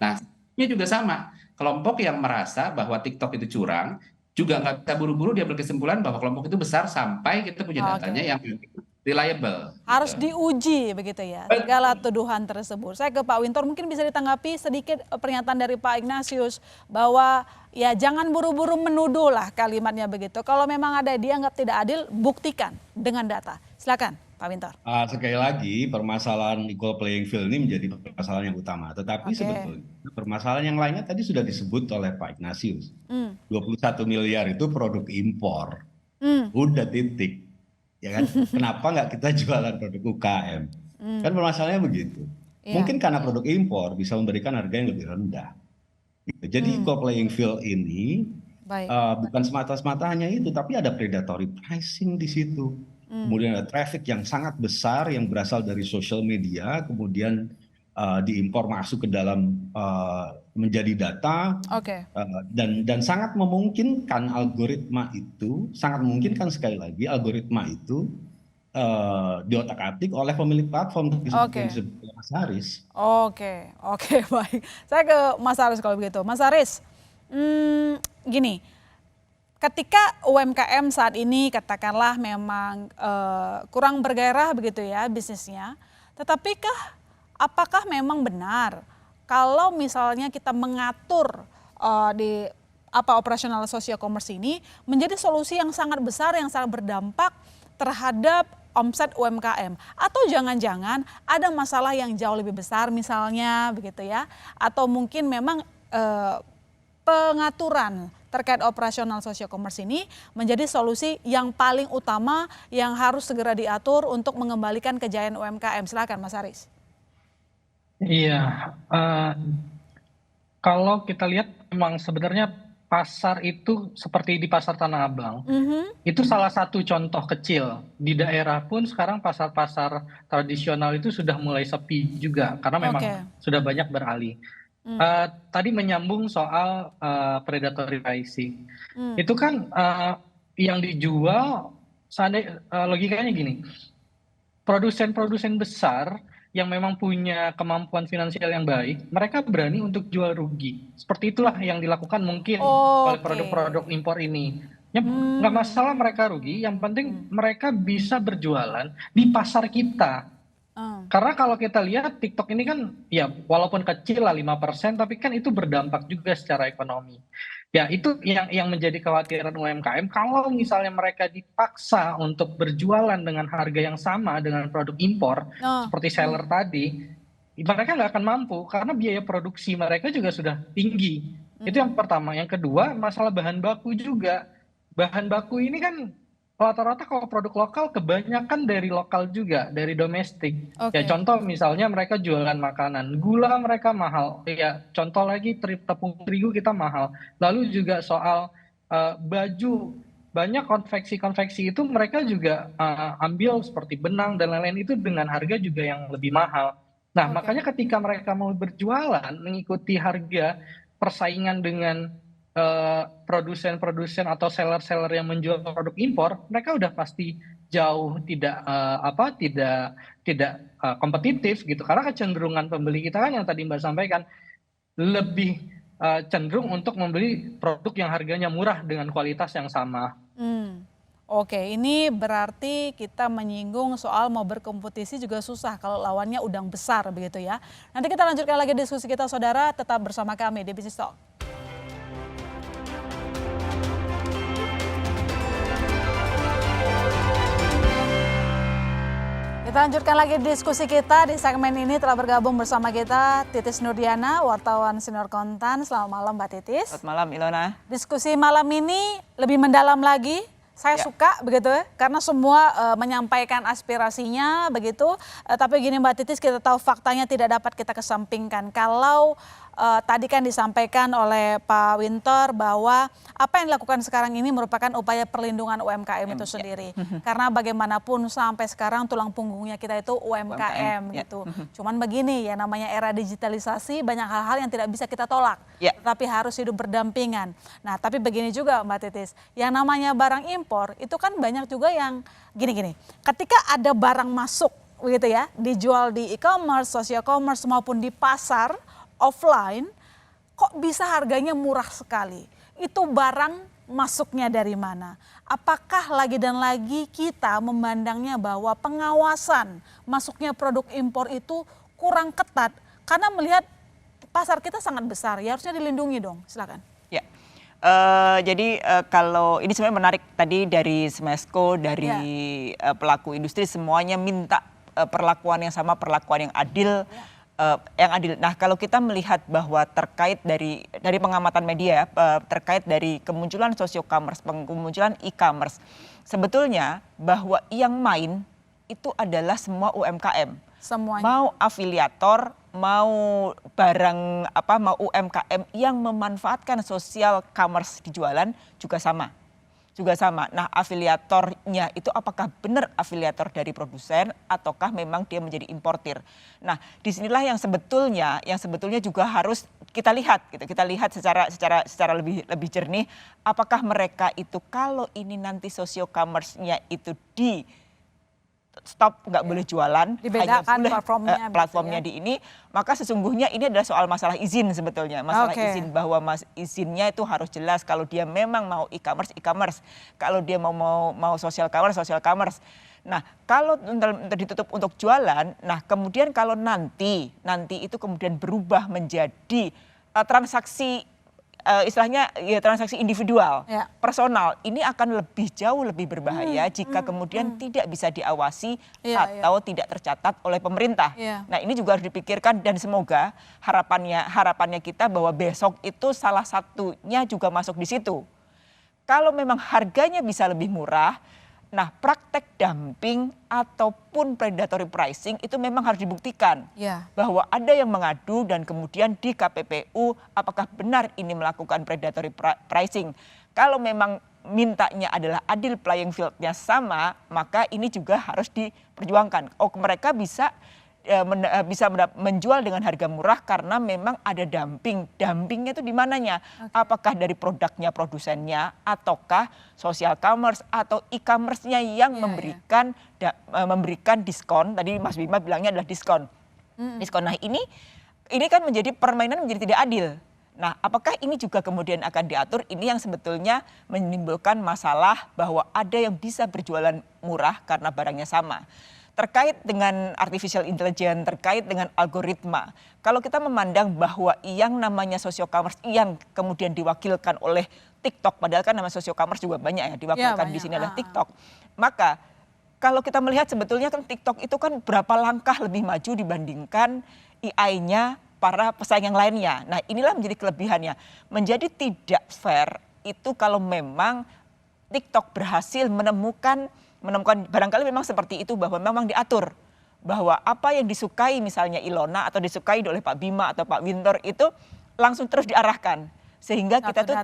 Nah, ini juga sama. Kelompok yang merasa bahwa TikTok itu curang, juga nggak bisa buru-buru dia berkesimpulan bahwa kelompok itu besar sampai kita punya datanya yang reliable. Harus diuji begitu ya, segala tuduhan tersebut. Saya ke Pak Wintor, mungkin bisa ditanggapi sedikit pernyataan dari Pak Ignatius bahwa ya jangan buru-buru menuduh lah kalimatnya begitu. Kalau memang ada dianggap tidak adil, buktikan dengan data. Silakan. Pak Wintor. Sekali lagi permasalahan equal playing field ini menjadi permasalahan yang utama. Tetapi sebetulnya permasalahan yang lainnya tadi sudah disebut oleh Pak Ignatius. 21 miliar itu produk impor. Udah titik. Ya kan? Kenapa nggak kita jualan produk UKM? Kan permasalahannya begitu. Mungkin karena produk impor bisa memberikan harga yang lebih rendah. Gitu. Jadi equal playing field ini bukan semata-mata hanya itu, tapi ada predatory pricing di situ. Kemudian ada traffic yang sangat besar yang berasal dari social media, kemudian diimpor masuk ke dalam menjadi data, dan sangat memungkinkan sekali lagi algoritma itu diotak-atik oleh pemilik platform seperti yang disebut Mas Haris. Oke, baik. Saya ke Mas Haris kalau begitu. Mas Haris, gini, ketika UMKM saat ini katakanlah memang kurang bergairah begitu ya bisnisnya, tetapi apakah memang benar kalau misalnya kita mengatur di operasional social commerce ini menjadi solusi yang sangat besar, yang sangat berdampak terhadap omset UMKM, atau jangan-jangan ada masalah yang jauh lebih besar misalnya begitu ya, atau mungkin memang pengaturan terkait operasional social commerce ini menjadi solusi yang paling utama yang harus segera diatur untuk mengembalikan kejayaan UMKM. Silakan Mas Haris. Iya, kalau kita lihat memang sebenarnya pasar itu seperti di pasar Tanah Abang, itu salah satu contoh kecil. Di daerah pun sekarang pasar-pasar tradisional itu sudah mulai sepi juga, karena memang sudah banyak beralih. Tadi menyambung soal predatory pricing, itu kan yang dijual, logikanya gini, produsen-produsen besar yang memang punya kemampuan finansial yang baik, mereka berani untuk jual rugi. Seperti itulah yang dilakukan mungkin oleh produk-produk impor ini. Nggak masalah mereka rugi, yang penting mereka bisa berjualan di pasar kita. Karena kalau kita lihat TikTok ini kan ya walaupun kecil lah 5%, tapi kan itu berdampak juga secara ekonomi. Ya itu yang menjadi kekhawatiran UMKM, kalau misalnya mereka dipaksa untuk berjualan dengan harga yang sama dengan produk impor, seperti seller tadi, mereka nggak akan mampu karena biaya produksi mereka juga sudah tinggi. Itu yang pertama. Yang kedua, masalah bahan baku juga. Bahan baku ini kan rata-rata kalau produk lokal kebanyakan dari lokal juga, dari domestik. Ya contoh misalnya mereka jualan makanan, gula mereka mahal. Ya contoh lagi tepung terigu kita mahal. Lalu juga soal baju, banyak konveksi-konveksi itu mereka juga ambil seperti benang dan lain-lain itu dengan harga juga yang lebih mahal. Nah makanya ketika mereka mau berjualan mengikuti harga persaingan dengan produsen-produsen atau seller-seller yang menjual produk impor, mereka udah pasti jauh tidak kompetitif gitu, karena kecenderungan pembeli kita kan yang tadi Mbak sampaikan lebih cenderung untuk membeli produk yang harganya murah dengan kualitas yang sama. Oke, ini berarti kita menyinggung soal mau berkompetisi juga susah kalau lawannya udang besar begitu ya. Nanti kita lanjutkan lagi diskusi kita saudara, tetap bersama kami di Business Talk. Kita lanjutkan lagi diskusi kita. Di segmen ini telah bergabung bersama kita Titis Nurdiana, wartawan senior kontan. Selamat malam Mbak Titis. Selamat malam Ilona. Diskusi malam ini lebih mendalam lagi. Saya suka begitu ya, karena semua menyampaikan aspirasinya begitu. Tapi gini Mbak Titis, kita tahu faktanya tidak dapat kita kesampingkan. Kalau tadi kan disampaikan oleh Pak Winter bahwa apa yang dilakukan sekarang ini merupakan upaya perlindungan UMKM itu sendiri. Karena bagaimanapun sampai sekarang tulang punggungnya kita itu UMKM gitu. Cuman begini ya, namanya era digitalisasi, banyak hal-hal yang tidak bisa kita tolak. Tapi harus hidup berdampingan. Nah tapi begini juga Mbak Titis, yang namanya barang impor itu kan banyak juga yang gini-gini. Ketika ada barang masuk begitu ya, dijual di e-commerce, social commerce maupun di pasar offline, kok bisa harganya murah sekali? Itu barang masuknya dari mana? Apakah lagi dan lagi kita memandangnya bahwa pengawasan masuknya produk impor itu kurang ketat? Karena melihat pasar kita sangat besar, ya harusnya dilindungi dong. Silakan. Ya, jadi kalau ini sebenarnya menarik tadi dari Smesco, dari pelaku industri semuanya minta perlakuan yang sama, perlakuan yang adil. Nah kalau kita melihat bahwa terkait dari pengamatan media terkait dari kemunculan social commerce, kemunculan e-commerce, sebetulnya bahwa yang main itu adalah semua UMKM. Semuanya. Mau afiliator, mau barang apa, mau UMKM yang memanfaatkan social commerce di jualan juga sama. Nah, afiliatornya itu apakah benar afiliator dari produsen ataukah memang dia menjadi importir. Nah, disinilah yang sebetulnya juga harus kita lihat gitu. Kita lihat secara lebih jernih apakah mereka itu kalau ini nanti social commerce-nya itu di stop, nggak boleh jualan, dibedakan platformnya di ini, maka sesungguhnya ini adalah soal masalah izin sebetulnya, masalah izin, bahwa izinnya itu harus jelas. Kalau dia memang mau e-commerce, kalau dia mau social commerce. Nah, kalau ditutup untuk jualan, nah kemudian kalau nanti itu kemudian berubah menjadi transaksi istilahnya ya transaksi individual, personal, ini akan jauh lebih berbahaya jika kemudian tidak bisa diawasi atau tidak tercatat oleh pemerintah. Nah, ini juga harus dipikirkan dan semoga harapannya kita bahwa besok itu salah satunya juga masuk di situ. Kalau memang harganya bisa lebih murah, nah praktek dumping ataupun predatory pricing itu memang harus dibuktikan bahwa ada yang mengadu dan kemudian di KPPU apakah benar ini melakukan predatory pricing. Kalau memang mintanya adalah adil, playing field-nya sama, maka ini juga harus diperjuangkan. Mereka bisa menjual dengan harga murah karena memang ada dumping. Dumpingnya itu di mananya? Apakah dari produknya produsennya ataukah social commerce atau e-commerce-nya yang memberikan diskon? Tadi Mas Bima bilangnya adalah diskon. Diskon. Nah, ini kan menjadi permainan menjadi tidak adil. Nah, apakah ini juga kemudian akan diatur? Ini yang sebetulnya menimbulkan masalah bahwa ada yang bisa berjualan murah karena barangnya sama. Terkait dengan artificial intelligence, terkait dengan algoritma. Kalau kita memandang bahwa yang namanya social commerce yang kemudian diwakilkan oleh TikTok, padahal kan nama social commerce juga banyak ya, diwakilkan di sini adalah TikTok. Maka kalau kita melihat sebetulnya kan TikTok itu kan berapa langkah lebih maju dibandingkan AI-nya para pesaing yang lainnya. Nah, inilah menjadi kelebihannya. Menjadi tidak fair itu kalau memang TikTok berhasil menemukan barangkali memang seperti itu, bahwa memang diatur bahwa apa yang disukai misalnya Ilona atau disukai oleh Pak Bima atau Pak Winter itu langsung terus diarahkan sehingga kita tuh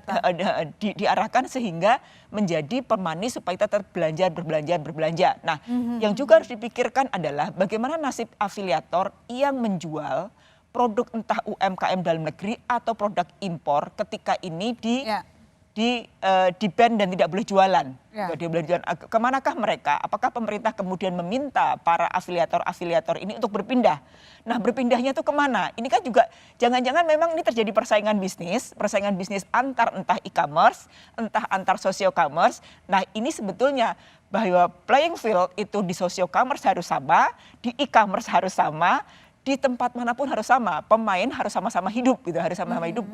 diarahkan sehingga menjadi pemanis supaya kita berbelanja. Nah, yang juga harus dipikirkan adalah bagaimana nasib afiliator yang menjual produk entah UMKM dalam negeri atau produk impor ketika ini di ban dan tidak boleh jualan. Kemanakah mereka? Apakah pemerintah kemudian meminta para afiliator ini untuk berpindah? Nah, berpindahnya itu kemana? Ini kan juga jangan-jangan memang ini terjadi persaingan bisnis entah e-commerce, entah antar social commerce. Nah, ini sebetulnya bahwa playing field itu di social commerce harus sama, di e-commerce harus sama, di tempat manapun harus sama, pemain harus sama-sama hidup gitu,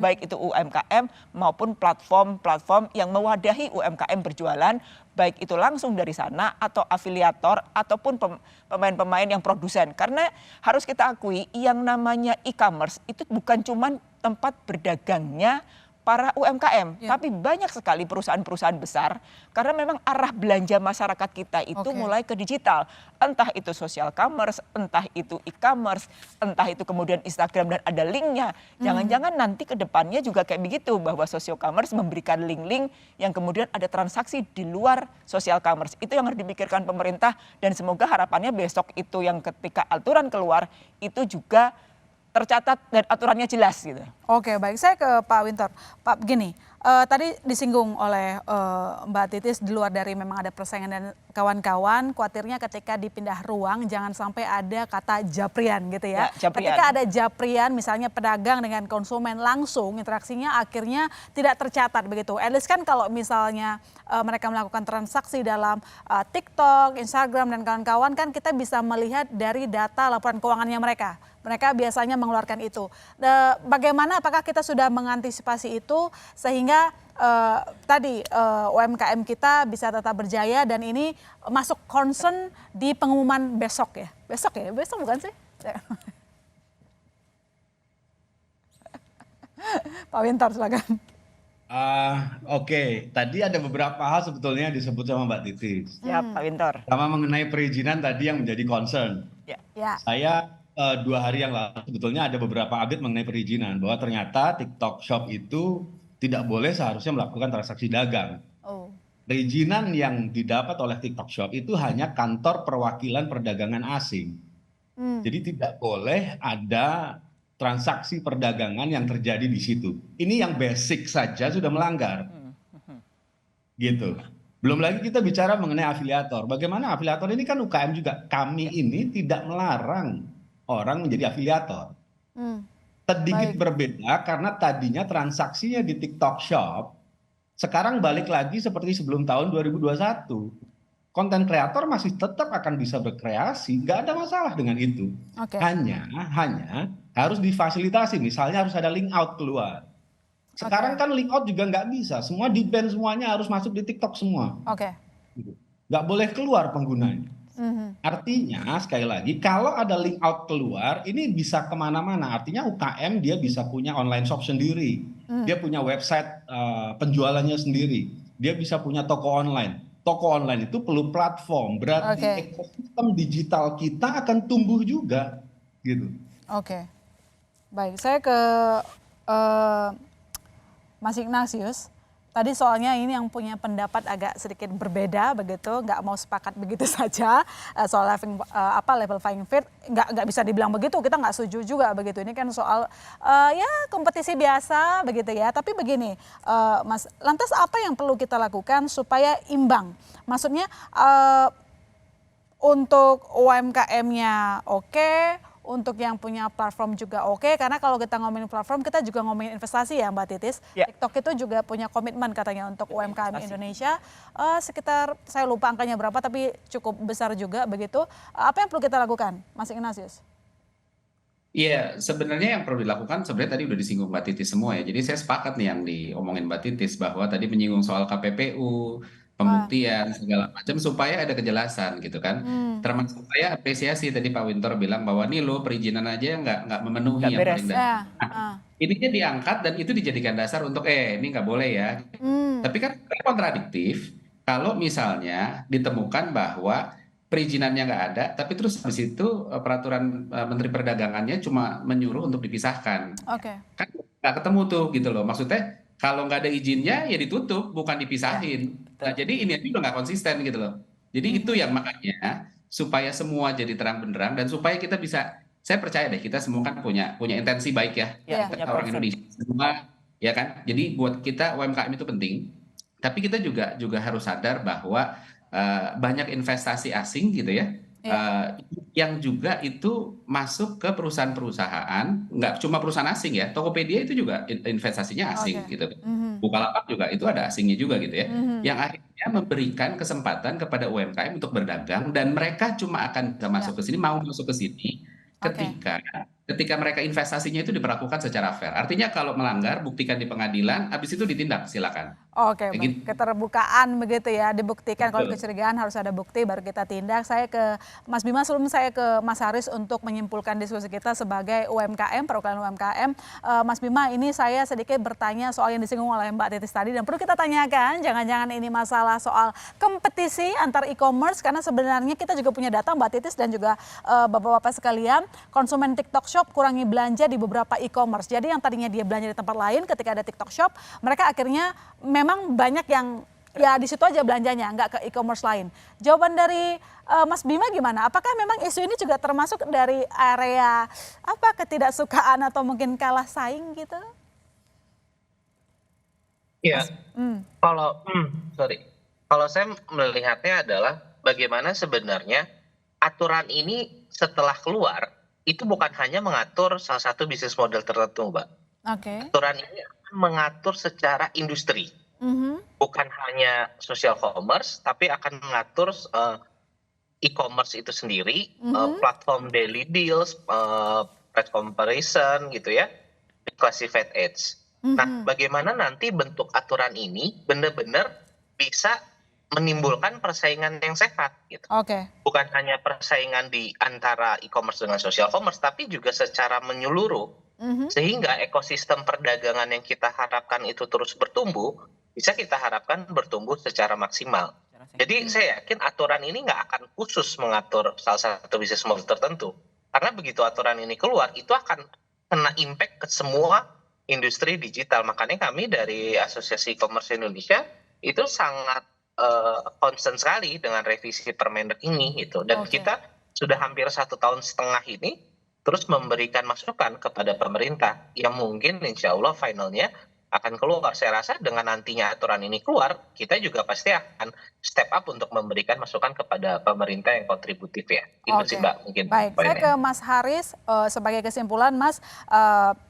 baik itu UMKM maupun platform yang mewadahi UMKM berjualan, baik itu langsung dari sana atau afiliator ataupun pemain-pemain yang produsen. Karena harus kita akui yang namanya e-commerce itu bukan cuma tempat berdagangnya para UMKM, tapi banyak sekali perusahaan-perusahaan besar karena memang arah belanja masyarakat kita itu mulai ke digital. Entah itu social commerce, entah itu e-commerce, entah itu kemudian Instagram dan ada linknya. Jangan-jangan nanti ke depannya juga kayak begitu, bahwa social commerce memberikan link-link yang kemudian ada transaksi di luar social commerce. Itu yang harus dipikirkan pemerintah dan semoga harapannya besok itu yang ketika aturan keluar itu juga tercatat dan aturannya jelas gitu. Oke, baik. Saya ke Pak Winter. Pak, begini, tadi disinggung oleh Mbak Titis di luar dari memang ada persaingan dan kawan-kawan, khawatirnya ketika dipindah ruang jangan sampai ada kata japrian gitu ya. Ketika ada japrian misalnya pedagang dengan konsumen langsung, interaksinya akhirnya tidak tercatat begitu. At least kan kalau misalnya mereka melakukan transaksi dalam TikTok, Instagram dan kawan-kawan kan kita bisa melihat dari data laporan keuangannya mereka. Mereka biasanya mengeluarkan itu. Bagaimana, apakah kita sudah mengantisipasi itu sehingga tadi UMKM kita bisa tetap berjaya dan ini masuk concern di pengumuman besok ya? Besok bukan sih? Pak Winter silakan. Oke, tadi ada beberapa hal sebetulnya disebut sama Mbak Titis. Ya, Pak Winter. Sama mengenai perizinan tadi yang menjadi concern. Ya. 2 hari yang lalu sebetulnya ada beberapa update mengenai perizinan bahwa ternyata TikTok Shop itu tidak boleh seharusnya melakukan transaksi dagang. Perizinan yang didapat oleh TikTok Shop itu hanya kantor perwakilan perdagangan asing. Jadi tidak boleh ada transaksi perdagangan yang terjadi di situ. Ini yang basic saja sudah melanggar. Gitu. Belum lagi kita bicara mengenai afiliator. Bagaimana afiliator ini kan UKM juga. Kami ini tidak melarang orang menjadi afiliator. Sedikit berbeda karena tadinya transaksinya di TikTok Shop sekarang balik lagi seperti sebelum tahun 2021. Konten kreator masih tetap akan bisa berkreasi, nggak ada masalah dengan itu. Hanya harus difasilitasi, misalnya harus ada link out keluar. Sekarang kan link out juga nggak bisa, semua di-ban semuanya harus masuk di TikTok semua. Nggak boleh keluar penggunanya. Artinya sekali lagi kalau ada link out keluar ini bisa kemana-mana. Artinya UKM dia bisa punya online shop sendiri, dia punya website penjualannya sendiri, dia bisa punya toko online. Toko online itu perlu platform, berarti ekosistem digital kita akan tumbuh juga, gitu. Baik, saya ke Mas Ignatius. Tadi soalnya ini yang punya pendapat agak sedikit berbeda begitu, nggak mau sepakat begitu saja soal level playing field, nggak bisa dibilang begitu, kita nggak setuju juga begitu. Ini kan soal ya kompetisi biasa begitu ya. Tapi begini, Mas, lantas apa yang perlu kita lakukan supaya imbang? Maksudnya untuk UMKM-nya oke, untuk yang punya platform juga oke, karena kalau kita ngomongin platform kita juga ngomongin investasi ya Mbak Titis. TikTok itu juga punya komitmen katanya untuk UMKM Indonesia sekitar, saya lupa angkanya berapa tapi cukup besar juga begitu. Apa yang perlu kita lakukan, Mas Ignatius? Iya, sebenarnya yang perlu dilakukan sebenarnya tadi udah disinggung Mbak Titis semua ya. Jadi saya sepakat nih yang diomongin Mbak Titis bahwa tadi menyinggung soal KPPU, pembuktian segala macam supaya ada kejelasan gitu kan. Termasuk saya apresiasi tadi Pak Wintor bilang bahwa nih lo perizinan aja nggak memenuhi yang paling dasar. Ininya diangkat dan itu dijadikan dasar untuk ini nggak boleh ya. Tapi kan kontradiktif kalau misalnya ditemukan bahwa perizinannya nggak ada, tapi terus habis itu peraturan Menteri Perdagangannya cuma menyuruh untuk dipisahkan. Kan nggak ketemu tuh gitu loh. Maksudnya kalau nggak ada izinnya ya ditutup, bukan dipisahin. Nah, jadi ini juga nggak konsisten gitu loh. Jadi itu yang makanya supaya semua jadi terang benderang dan supaya kita bisa, saya percaya deh kita semua kan punya intensi baik ya, orang Indonesia semua ya kan. Jadi buat kita UMKM itu penting, tapi kita juga harus sadar bahwa banyak investasi asing gitu ya. Yang juga itu masuk ke perusahaan-perusahaan, nggak cuma perusahaan asing ya, Tokopedia itu juga investasinya asing gitu. Bukalapak juga itu ada asingnya juga gitu ya, yang akhirnya memberikan kesempatan kepada UMKM untuk berdagang dan mereka cuma akan bisa masuk ke sini, mau masuk ke sini ketika mereka investasinya itu diperlakukan secara fair. Artinya kalau melanggar buktikan di pengadilan, habis itu ditindak silakan. Keterbukaan begitu ya, dibuktikan. Kalau kecurigaan harus ada bukti baru kita tindak. Saya ke Mas Bima sebelum saya ke Mas Haris untuk menyimpulkan diskusi kita sebagai UMKM, perwakilan UMKM. Mas Bima, ini saya sedikit bertanya soal yang disinggung oleh Mbak Titis tadi dan perlu kita tanyakan, jangan-jangan ini masalah soal kompetisi antar e-commerce, karena sebenarnya kita juga punya data Mbak Titis dan juga bapak-bapak sekalian, konsumen TikTok Shop kurangi belanja di beberapa e-commerce. Jadi yang tadinya dia belanja di tempat lain, ketika ada TikTok Shop, mereka akhirnya memang banyak yang ya di situ aja belanjanya, nggak ke e-commerce lain. Jawaban dari Mas Bima gimana? Apakah memang isu ini juga termasuk dari area ketidaksukaan atau mungkin kalah saing gitu? Iya. Kalau saya melihatnya adalah bagaimana sebenarnya aturan ini setelah keluar itu bukan hanya mengatur salah satu bisnis model tertentu, Mbak. Aturan ini akan mengatur secara industri, bukan hanya social commerce, tapi akan mengatur e-commerce itu sendiri, platform daily deals, price comparison gitu ya, classified ads. Nah, bagaimana nanti bentuk aturan ini benar-benar bisa menimbulkan persaingan yang sehat gitu. Bukan hanya persaingan di antara e-commerce dengan social commerce, tapi juga secara menyeluruh, sehingga ekosistem perdagangan yang kita harapkan itu terus bertumbuh, bisa kita harapkan bertumbuh secara maksimal. Jadi saya yakin aturan ini nggak akan khusus mengatur salah satu bisnis model tertentu, Karena begitu aturan ini keluar, itu akan kena impact ke semua industri digital. Makanya kami dari Asosiasi E-commerce Indonesia itu sangat concern sekali dengan revisi Permendag ini gitu. Dan kita sudah hampir 1,5 tahun ini terus memberikan masukan kepada pemerintah yang mungkin insya Allah finalnya akan keluar. Saya rasa dengan nantinya aturan ini keluar, kita juga pasti akan step up untuk memberikan masukan kepada pemerintah yang kontributif ya. Itu sih Mbak mungkin. Baik, saya ke Mas Haris sebagai kesimpulan Mas,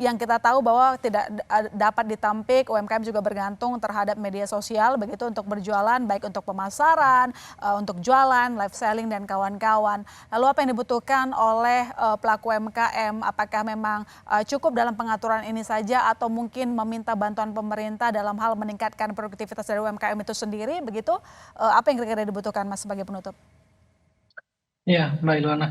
yang kita tahu bahwa tidak dapat ditampik, UMKM juga bergantung terhadap media sosial begitu untuk berjualan, baik untuk pemasaran, untuk jualan, live selling dan kawan-kawan. Lalu apa yang dibutuhkan oleh pelaku UMKM? Apakah memang cukup dalam pengaturan ini saja atau mungkin meminta bantuan pemerintah dalam hal meningkatkan produktivitas dari UMKM itu sendiri begitu? Apa yang kira-kira dibutuhkan Mas sebagai penutup? Ya, Mbak Ilwana.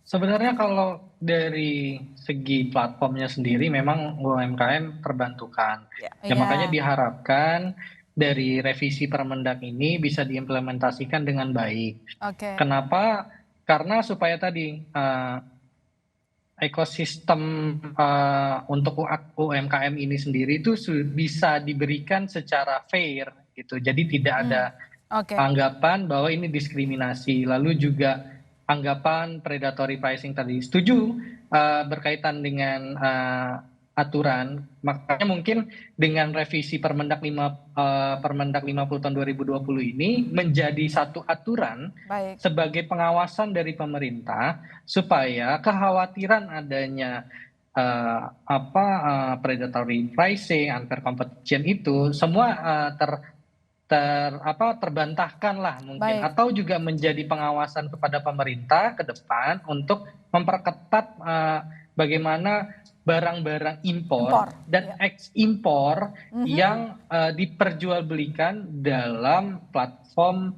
Sebenarnya kalau dari segi platformnya sendiri memang UMKM terbantukan. Makanya diharapkan dari revisi Permendag ini bisa diimplementasikan dengan baik. Kenapa? Karena supaya tadi ekosistem untuk UMKM ini sendiri itu bisa diberikan secara fair gitu. Jadi tidak ada anggapan bahwa ini diskriminasi. Lalu juga anggapan predatory pricing tadi. Setuju berkaitan dengan aturan. Makanya mungkin dengan revisi Permendag 50 tahun 2020 ini menjadi satu aturan sebagai pengawasan dari pemerintah supaya kekhawatiran adanya predatory pricing, unfair competition itu semua terbantahkan lah mungkin. Atau juga menjadi pengawasan kepada pemerintah ke depan untuk memperketat bagaimana barang-barang impor dan ekspor yang diperjualbelikan dalam platform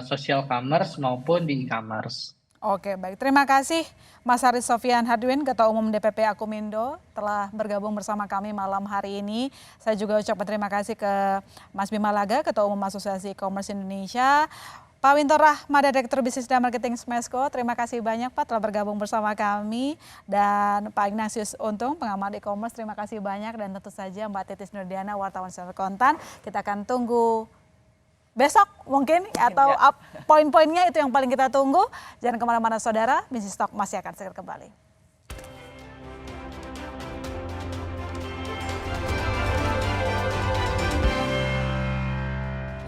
social commerce maupun di e-commerce. Oke, baik. Terima kasih Mas Haris Sofyan Hadwin, Ketua Umum DPP Akumindo telah bergabung bersama kami malam hari ini. Saya juga ucapkan terima kasih ke Mas Bima Laga, Ketua Umum Asosiasi E-commerce Indonesia. Pak Winto Rahmada, Direktur Bisnis dan Marketing Smesco, terima kasih banyak Pak telah bergabung bersama kami. Dan Pak Ignatius Untung, pengamat e-commerce, terima kasih banyak. Dan tentu saja Mbak Titis Nurdiana, wartawan Senior Kontan. Kita akan tunggu besok mungkin atau poin-poinnya itu yang paling kita tunggu. Jangan kemana-mana saudara, Business Talk masih akan segera kembali.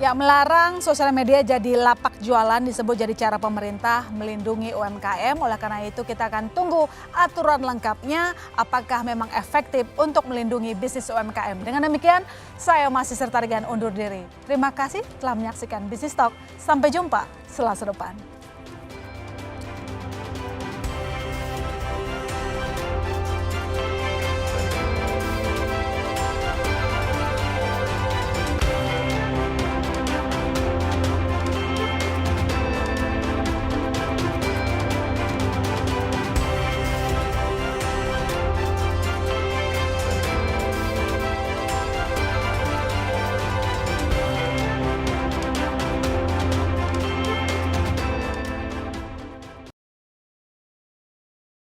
Ya, melarang sosial media jadi lapak jualan disebut jadi cara pemerintah melindungi UMKM. Oleh karena itu kita akan tunggu aturan lengkapnya apakah memang efektif untuk melindungi bisnis UMKM. Dengan demikian saya masih Sertarigan undur diri. Terima kasih telah menyaksikan Business Talk. Sampai jumpa Selasa depan.